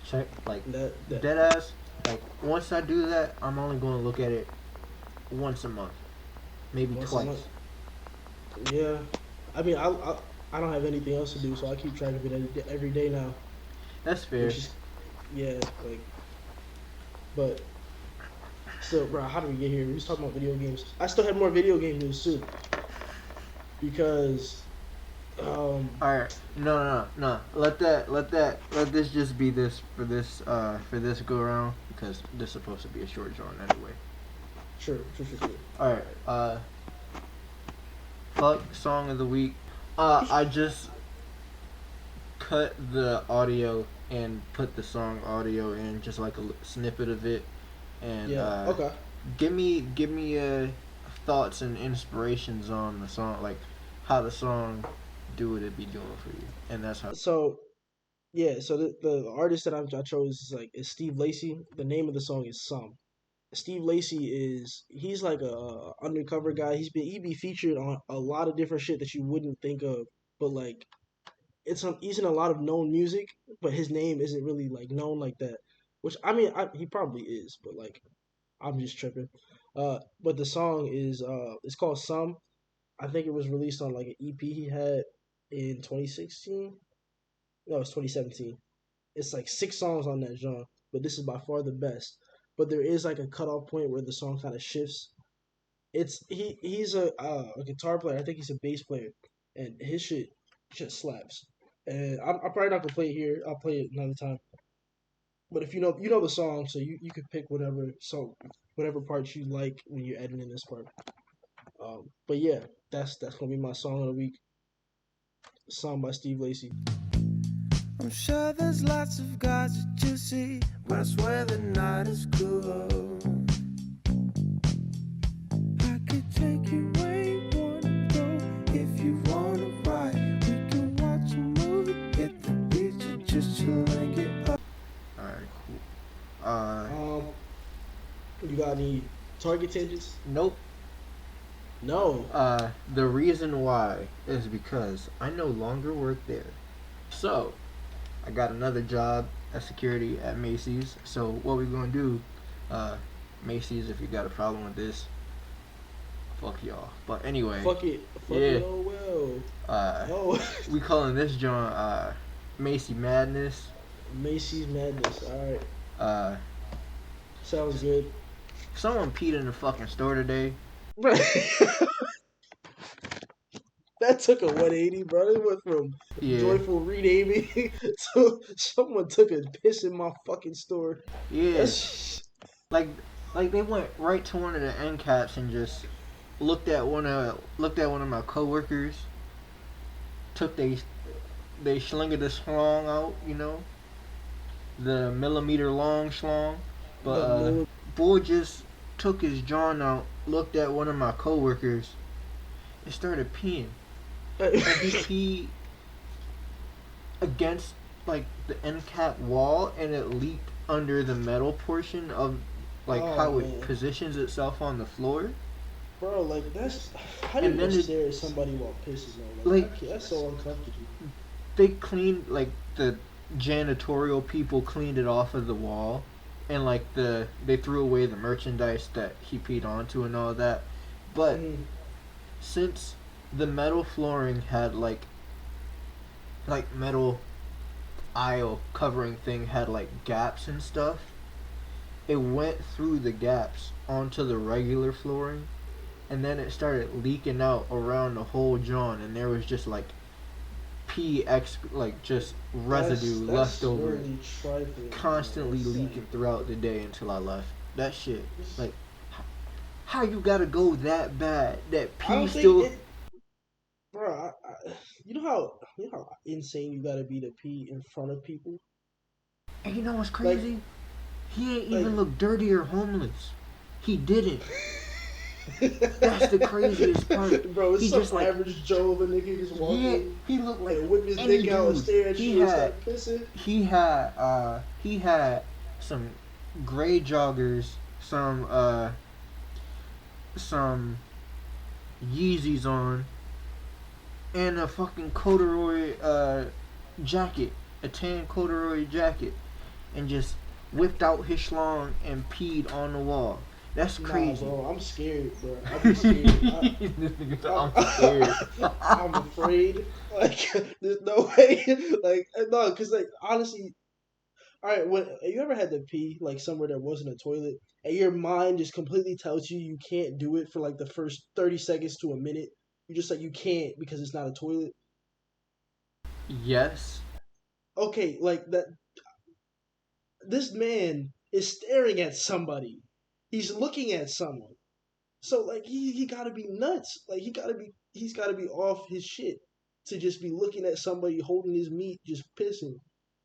B: Check like
A: That
B: dead ass. Like once I do that, I'm only going to look at it once a month, maybe
A: once a month.
B: twice.
A: Yeah. I mean, I don't have anything else to do, so I keep track of it every day now,
B: That's fair.
A: which is yeah. Like, but still, bro, how did we get here? We was talking about video games. I still had more video game news too because
B: All right, no. Let this just be this for this go around because this is supposed to be a short John anyway.
A: sure.
B: All right,
A: All right.
B: fuck song of the week. I just cut the audio and put the song audio in, just like a snippet of it, and
A: Yeah. Okay.
B: give me thoughts and inspirations on the song, like how the song do what it be doing for you, and that's how.
A: So yeah. So the artist that I chose is Steve Lacy. The name of the song is Some. Steve Lacy he's like a undercover guy. He be featured on a lot of different shit that you wouldn't think of, but like he's in a lot of known music, but his name isn't really like known like that. Which I mean, he probably is, but like I'm just tripping. But the song is it's called Some. I think it was released on like an EP he had in 2016. No, it's 2017. It's like 6 songs on that genre, but this is by far the best. But there is like a cutoff point where the song kind of shifts. He's a guitar player. I think he's a bass player, and his shit just slaps. And I'm probably not gonna play it here. I'll play it another time. But if you know the song, so you could pick whatever parts you like when you're editing this part. But yeah, that's gonna be my song of the week. Song by Steve Lacy.
C: I'm sure there's lots of guys that you see, but I swear the night is cool. I could take you where you wanna go. If you wanna ride, we can watch a movie, hit the beach, or just chill and get up.
B: All right, cool.
A: You got any Target tangents?
B: Nope.
A: No.
B: The reason why is because I no longer work there. So, I got another job as security at Macy's. So, what we're going to do, Macy's, if you got a problem with this, Fuck y'all. But anyway,
A: Fuck it. Fuck
B: yeah.
A: it. Oh well.
B: Uh,
A: Oh.
B: we calling this joint Macy Madness.
A: Macy's Madness. All right.
B: Uh,
A: Sounds good.
B: someone peed in the fucking store today.
A: That took a 180, bro. It went from
B: Yeah,
A: joyful renaming to someone took a piss in my fucking store.
B: yeah.
A: That's
B: Like, like they went right to one of the end caps and just looked at one of my coworkers. Took they slinged the schlong out, the millimeter long schlong. But
A: the middle.
B: boy just took his John out, looked at one of my coworkers, and started peeing. And he peed against like the end cap wall, and it leaked under the metal portion of like
A: Oh,
B: how
A: man.
B: it positions itself on the floor.
A: Bro, like that's how do you
B: And
A: go
B: then
A: stare at somebody while pissing though?
B: like
A: I can't- that's so uncomfortable.
B: they cleaned like the janitorial people cleaned it off of the wall, and like they threw away the merchandise that he peed onto and all that. But
A: Mm.
B: since the metal flooring had like metal aisle covering thing had like gaps and stuff, it went through the gaps onto the regular flooring, and then it started leaking out around the whole john, and there was just like like just residue
A: That's
B: left over,
A: really trifling.
B: constantly
A: That's
B: leaking throughout the day until I left. That shit,
A: like-
B: like, how you gotta go that bad that
A: I
B: pee
A: don't
B: still?
A: think it, bro. You know how insane you gotta be to pee in front of people.
B: And you know what's
A: Like,
B: crazy? He ain't
A: like
B: even look dirty or homeless. He didn't. That's the craziest part.
A: Bro, it's
B: He
A: some
B: just like,
A: average Joe of a nigga just walking
B: yeah, he looked like
A: and whip his
B: any
A: dick out and
B: dude.
A: stare at
B: He
A: you and
B: had
A: start pissing.
B: he had some gray joggers, some Yeezys on, and a fucking corduroy jacket, a tan corduroy jacket, and just whipped out his schlong and peed on the wall. That's crazy.
A: Nah, bro, I'm scared, bro. I'm scared.
B: This nigga said, I'm scared.
A: I'm afraid. Like, there's no way. Like, no, because like honestly, all right. When you ever had to pee like somewhere that wasn't a toilet, and your mind just completely tells you can't do it for like the first 30 seconds to a minute. You just like you can't because it's not a toilet.
B: Yes.
A: Okay, like that. This man is staring at somebody. He's looking at someone. So like he gotta be nuts. Like he's gotta be off his shit to just be looking at somebody holding his meat just pissing.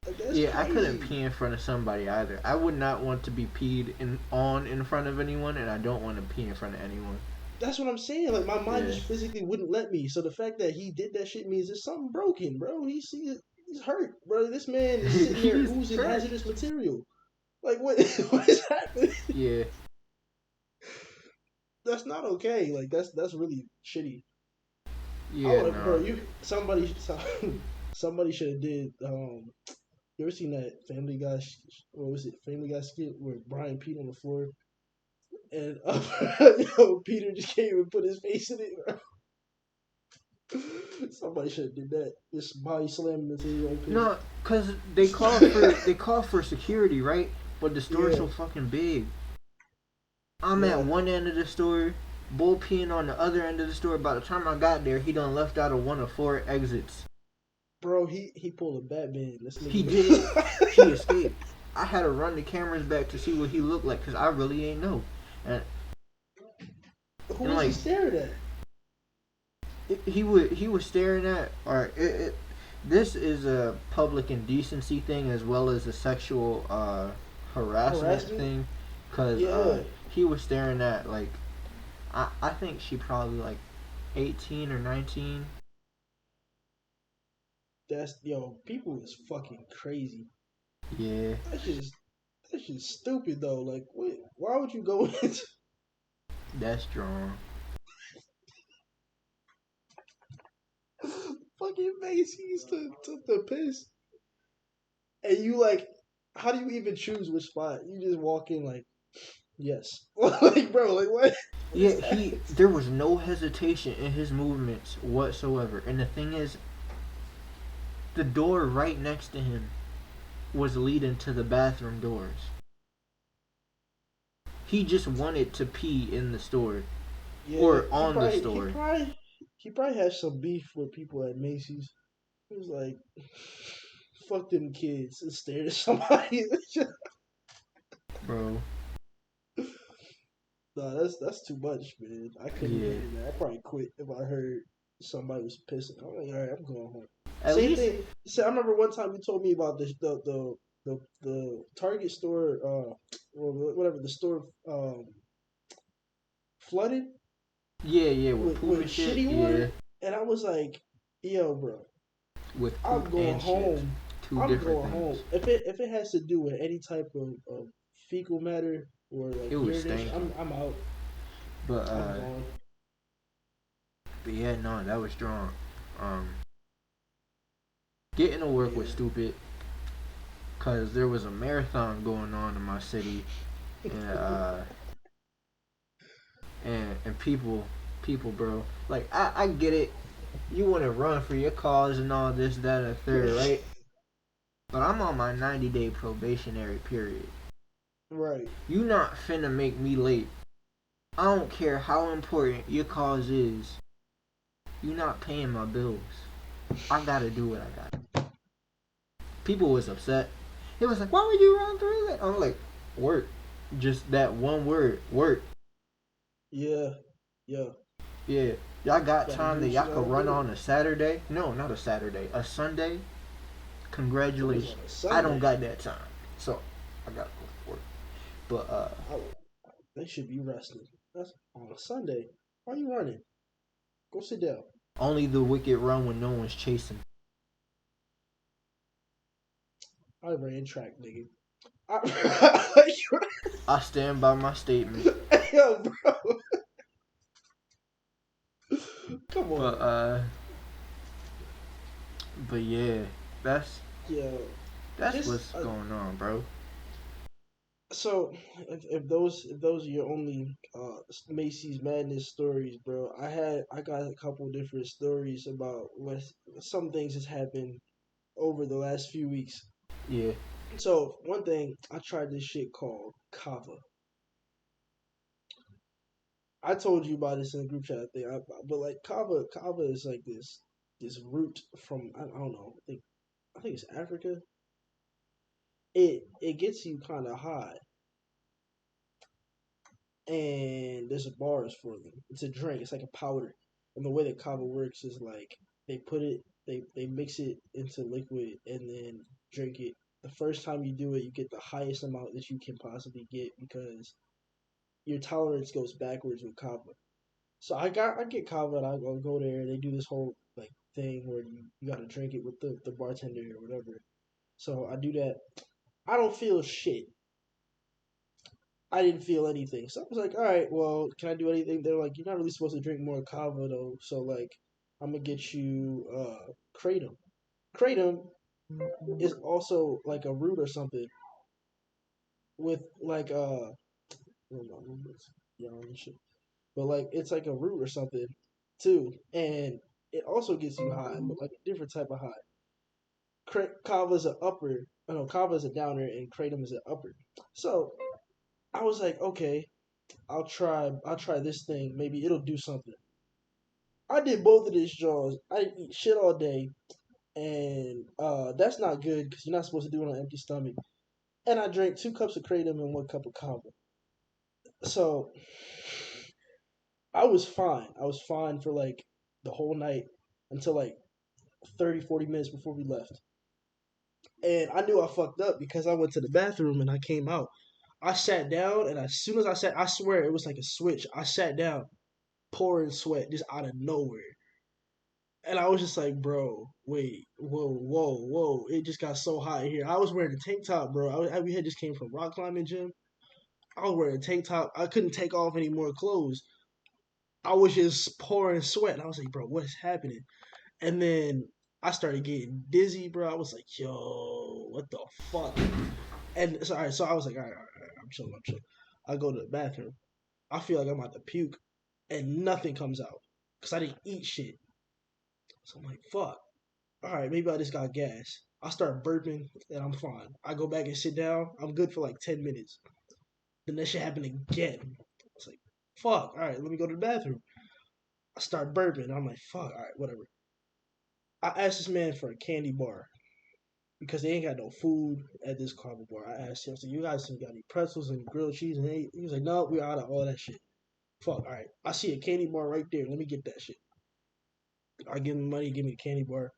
A: Like that's
B: Yeah, I couldn't
A: crazy.
B: pee in front of somebody either. I would not want to be peed in front of anyone, and I don't want to pee in front of anyone.
A: That's what I'm saying. Like my mind
B: Yeah.
A: just physically wouldn't let me. So the fact that he did that shit means there's something broken, bro. He's hurt, bro. This man is sitting there
B: He's
A: oozing
B: hurt.
A: hazardous material. Like what what is happening?
B: Yeah.
A: That's not okay. Like that's really shitty. I
B: Yeah,
A: would have, bro.
B: no.
A: Somebody should have did. You ever seen that Family Guy? What was it? Family Guy skit where Brian peed on the floor and Peter just came and put his face in it. Bro. Somebody should have did that. Just body slam him into his own piss.
B: No, cause they call for security, right? But the store's
A: Yeah.
B: so fucking big. I'm
A: Yeah.
B: at one end of the store, bull peeing on the other end of the store. By the time I got there, he done left out of one of 4 exits.
A: Bro, he pulled a Batman. This nigga.
B: He did. He escaped. I had to run the cameras back to see what he looked like, cause I really ain't know. And
A: Who
B: and
A: was
B: like
A: he staring at?
B: he was staring at. Or this is a public indecency thing as well as a sexual harassment thing, cause
A: Yeah.
B: he was staring at like I think she probably like 18 or 19.
A: People is fucking crazy.
B: Yeah,
A: That's just stupid though. Like, what? Why would you go into
B: that's strong.
A: fucking Macy's to piss? And you like, how do you even choose which spot? You just walk in like, Yes. Like, bro, like what? What
B: Yeah,
A: is that?
B: there was no hesitation in his movements whatsoever. And the thing is, the door right next to him was leading to the bathroom doors. He just wanted to pee in the store
A: Yeah,
B: or on the store.
A: he probably has some beef with people at Macy's. He was like, "Fuck them kids," and stared at somebody.
B: Bro,
A: Nah, that's too much, man. I couldn't
B: yeah.
A: handle that. I probably quit if I heard somebody was pissing. I'm like, all right, I'm going home.
B: At
A: Same
B: least,
A: thing. So I remember one time you told me about the Target store, or whatever the store, flooded
B: yeah, yeah, with poop
A: with
B: and shit,
A: shitty
B: yeah.
A: water, and I was like, yo, bro,
B: With
A: I'm
B: poop
A: going
B: and shit.
A: home.
B: Two
A: I'm
B: different
A: going
B: things.
A: home. If it has to do with any type of fecal matter or like
B: It was
A: urination,
B: stinking.
A: I'm out.
B: But,
A: I'm gone.
B: yeah, no, that was strong. Um, Getting to work was
A: Yeah.
B: stupid because there was a marathon going on in my city, and people, bro. Like I get it. You want to run for your cause and all this, that, and the third, right? But I'm on my 90-day probationary period.
A: Right.
B: You not finna make me late. I don't care how important your cause is. You not paying my bills. I gotta do what I got. People was upset. It was like, why would you run through that? I'm like, work. Just that one word, work.
A: Yeah. Yeah.
B: Yeah. Y'all got
A: Gotta
B: time
A: do
B: that
A: what you
B: y'all
A: gotta
B: could run
A: do.
B: on a Saturday? No, not a Saturday. A Sunday?
A: It was on
B: Congratulations.
A: a
B: I don't
A: Sunday.
B: got that time. So I gotta go to work. But
A: I, they should be resting. That's on a Sunday. Why you running? Go sit down.
B: only the wicked run when no one's chasing.
A: I ran track, nigga. I,
B: I stand by my statement.
A: yo, bro. Come
B: But
A: on.
B: yeah, that's
A: Yo.
B: that's
A: Just
B: what's going on, bro.
A: so if those are your only Macy's Madness stories, bro, I got a couple different stories about what some things has happened over the last few weeks.
B: Yeah,
A: So one thing, I tried this shit called kava. I told you about this in the group chat thing, but like kava is like this root from I don't know, I think it's Africa. It gets you kind of high, and there's bars for them. It's a drink. It's like a powder, and the way that kava works is like they mix it into liquid and then drink it. The first time you do it, you get the highest amount that you can possibly get because your tolerance goes backwards with kava. So I get kava and I'll go there. They do this whole like thing where you got to drink it with the bartender or whatever. So I do that. I don't feel shit. I didn't feel anything. So I was like, all right, well, can I do anything? They're like, you're not really supposed to drink more kava though. So like, I'm gonna get you kratom. Kratom is also like a root or something with like yall and shit. But like it's like a root or something too, and it also gets you high, but like a different type of high. Kava is a upper. No, kava is a downer, and kratom is an upper. So I was like, okay, I'll try this thing. Maybe it'll do something. I did both of these jaws. I eat shit all day, and that's not good because you're not supposed to do it on an empty stomach. And I drank 2 cups of kratom and 1 cup of kava. So I was fine. I was fine for like the whole night until like 30, 40 minutes before we left. And I knew I fucked up because I went to the bathroom and I came out. I sat down, and as soon as I sat, I swear it was like a switch. I sat down, pouring sweat just out of nowhere. And I was just like, bro, wait, whoa. It just got so hot in here. I was wearing a tank top, bro. We had just came from rock climbing gym. I was wearing a tank top. I couldn't take off any more clothes. I was just pouring sweat. And I was like, bro, what's happening? And then I started getting dizzy, bro. I was like, yo, what the fuck? And so, all right, so I was like, all right, I'm chilling. I go to the bathroom. I feel like I'm about to puke, and nothing comes out because I didn't eat shit. So I'm like, fuck. All right, maybe I just got gas. I start burping, and I'm fine. I go back and sit down. I'm good for like 10 minutes. Then that shit happened again. It's like, fuck. All right, let me go to the bathroom. I start burping. I'm like, fuck. All right, whatever. I asked this man for a candy bar because they ain't got no food at this carbo bar. I asked him, I said, you guys got any pretzels and grilled cheese? And he was like, no, we're out of all that shit. Fuck, all right. I see a candy bar right there. Let me get that shit. I give him money, give me a candy bar.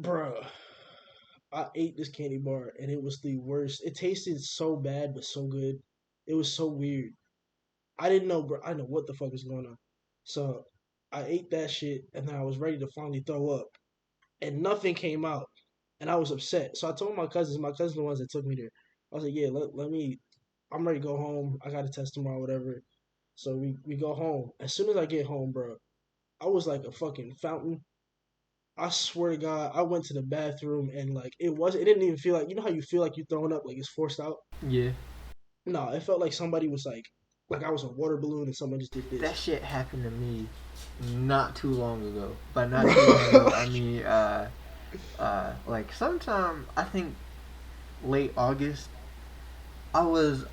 A: Bruh, I ate this candy bar and it was the worst. It tasted so bad but so good. It was so weird. I didn't know, bro. I didn't know what the fuck was going on. So I ate that shit and then I was ready to finally throw up. And nothing came out. And I was upset. So I told my cousins the ones that took me there. I was like, yeah, let me, I'm ready to go home. I got a test tomorrow, whatever. So we go home. As soon as I get home, bro, I was like a fucking fountain. I swear to God, I went to the bathroom and like it didn't even feel like, you know how you feel like you throwing up, like it's forced out?
B: Yeah.
A: No, it felt like somebody was like I was a water balloon and someone just did
B: That
A: this.
B: shit happened to me not too long ago. By not too long ago, I mean like sometime I think late August. I was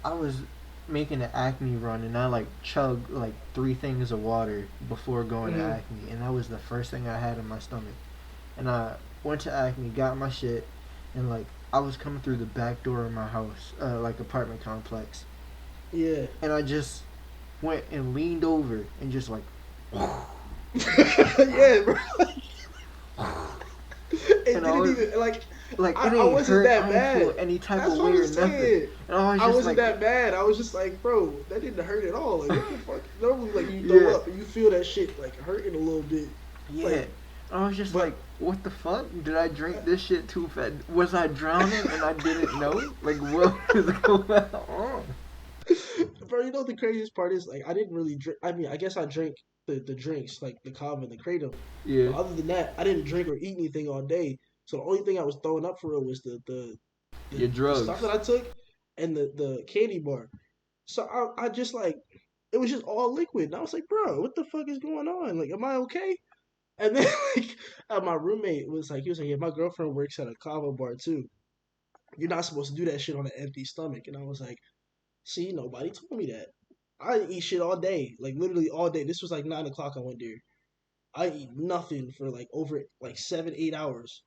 B: making an Acme run and I like chugged like 3 things of water before going to
A: Mm-hmm.
B: Acme, and that was the first thing I had in my stomach. And I went to Acme, got my shit, and like I was coming through the back door of my house, like apartment complex,
A: Yeah.
B: and I just went and leaned over and just like,
A: Yeah, bro. It
B: and I
A: didn't
B: was
A: even like
B: like, it
A: I
B: ain't
A: wasn't
B: hurt.
A: that
B: I ain't feel
A: bad.
B: any type
A: That's
B: of
A: what
B: way
A: I'm
B: or nothing.
A: saying.
B: And I was
A: I
B: just
A: wasn't
B: like,
A: that bad. I was just like, bro, that didn't hurt at all. Like, what the fuck? Normally, like, you throw
B: yeah,
A: up and you feel that shit, like, hurting a little bit.
B: yeah.
A: Like,
B: I was just
A: but,
B: like, what the fuck? Did I drink this shit too fast? Was I drowning and I didn't know? Like, what was going on?
A: bro, you know what the craziest part is? Like, I didn't really drink. I mean, I guess I drank the drinks, like the Kava and the Kratom.
B: Yeah,
A: But other than that, I didn't drink or eat anything all day. So the only thing I was throwing up for real was
B: your
A: the stuff that
B: drugs.
A: I took and the candy bar. So I just like it was just all liquid. And I was like, bro, what the fuck is going on? Like, am I okay? And then like my roommate was like, he was like, yeah, my girlfriend works at a kava bar too. You're not supposed to do that shit on an empty stomach. And I was like, see, nobody told me that. I didn't eat shit all day, like literally all day. This was like 9 o'clock. I went there. I eat nothing for like over like 7, 8 hours.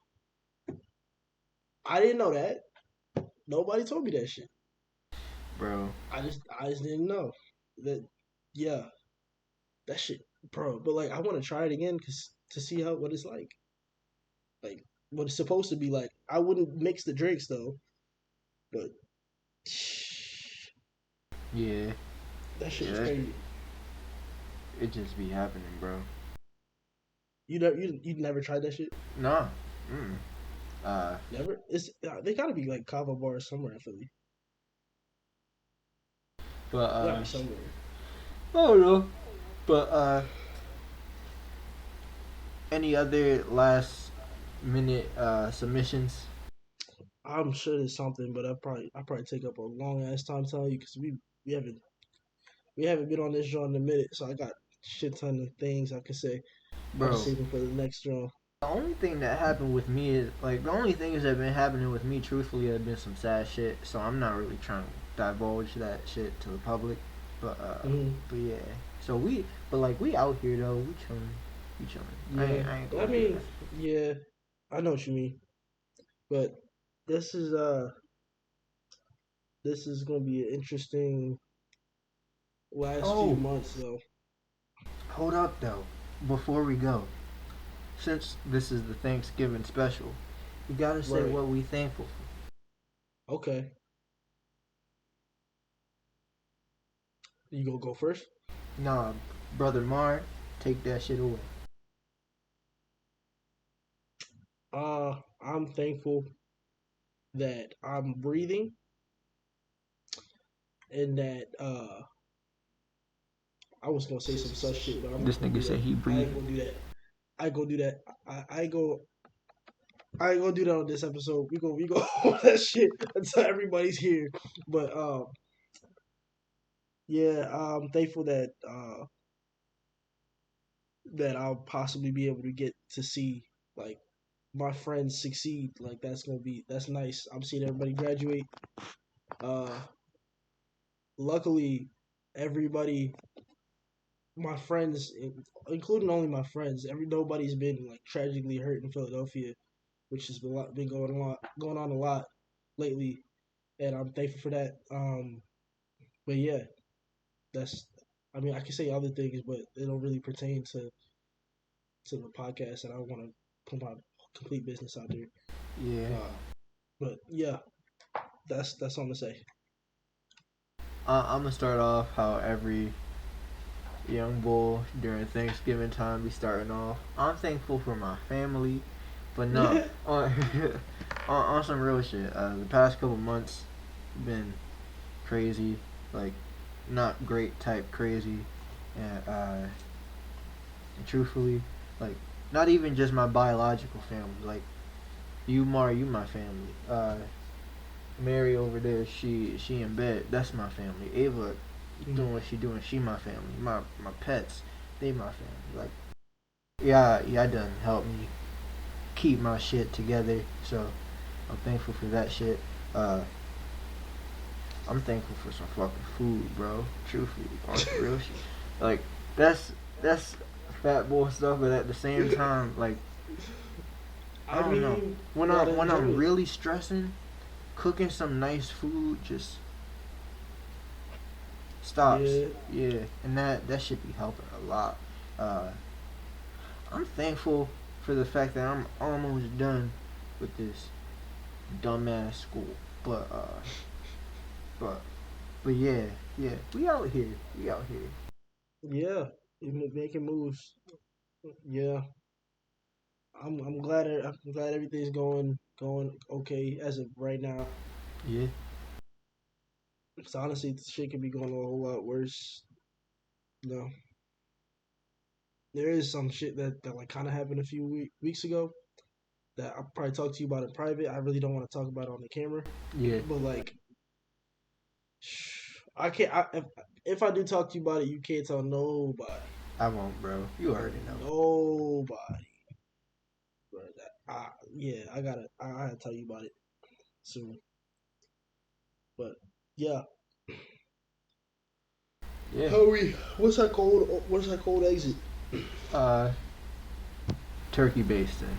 A: I didn't know that. Nobody told me that shit.
B: Bro.
A: I just didn't know that. Yeah, that shit, bro. But like, I want to try it again cause to see how what it's like what it's supposed to be like. I wouldn't mix the drinks though, but
B: Yeah,
A: that shit
B: yeah,
A: was crazy.
B: it just be happening, bro.
A: You never tried that shit?
B: Nah. Mm. Uh,
A: Never. It's they gotta be like kava bars somewhere in Philly.
B: but,
A: They gotta be somewhere.
B: I don't know. But, any other last minute, submissions?
A: I'm sure there's something, but I probably take up a long ass time telling you because we haven't we haven't been on this joint in a minute, so I got shit ton of things I could say. I'll just
B: Bro,
A: save them for the next joint.
B: the only thing that happened with me is, like, the only things that have been happening with me, truthfully, have been some sad shit, so I'm not really trying to divulge that shit to the public. But,
A: Hmm.
B: but yeah. So but like, we out here, though. We chilling. We chilling.
A: Yeah,
B: I ain't
A: I
B: gonna do
A: mean,
B: that.
A: yeah, I know what you mean, but this is uh this is gonna be an interesting last few
B: Oh,
A: months though.
B: hold up, though. Before we go, since this is the Thanksgiving special, we gotta say
A: Right.
B: what we thankful
A: Okay. You gonna go first?
B: for. Nah, brother Mar, take that shit away.
A: I'm thankful that I'm breathing and that I was gonna say some such shit, but I'm
B: This
A: not gonna
B: nigga
A: do
B: said
A: that.
B: he
A: I ain't
B: breathing.
A: gonna do that. I ain't gonna do that. I ain't gonna do that on this episode. We go hold that shit until everybody's here. But yeah, I'm thankful that that I'll possibly be able to get to see like my friends succeed. Like that's nice. I'm seeing everybody graduate. Uh, luckily, everybody, my friends, including only my friends, nobody's been like tragically hurt in Philadelphia, which has been going on a lot lately, and I'm thankful for that. But yeah, that's. I mean, I can say other things, but it don't really pertain to the podcast, and I don't want to put my complete business out there.
B: Yeah.
A: But yeah, that's all I'm gonna say.
B: I'm gonna start off how every young bull during Thanksgiving time be starting off. I'm thankful for my family, but no,
A: Yeah.
B: on some real shit. The past couple months been crazy, like not great type crazy, and truthfully, like not even just my biological family. Like you, Mar, you my family. Mary over there, she in bed. That's my family. Ava doing what she doing. She my family. My pets, they my family. Like yeah, done helped me keep my shit together. So I'm thankful for that shit. Uh, I'm thankful for some fucking food, bro. Truthfully, on some real shit. Like that's fat boy stuff, but at the same time, like I
A: I
B: don't know.
A: mean,
B: When
A: you gotta
B: I'm
A: enjoy it.
B: really stressing, cooking some nice food just stops.
A: Yeah,
B: Yeah, and that should be helping a lot. Uh, I'm thankful for the fact that I'm almost done with this dumbass school. But but but yeah, we out here. We out here.
A: yeah, making moves. Yeah, I'm glad everything's going okay as of right now.
B: Yeah,
A: 'Cause honestly, the shit could be going a whole lot worse. No, there is some shit that like kind of happened a few weeks ago that I'll probably talk to you about in private. I really don't want to talk about it on the camera,
B: yeah.
A: but like, I can't. If I do talk to you about it, you can't tell nobody.
B: I won't, bro. You
A: No,
B: already know.
A: nobody. But yeah, I gotta tell you about it soon. But yeah,
B: Yeah.
A: how we? What's that cold? What's that cold exit?
B: Uh, turkey basting.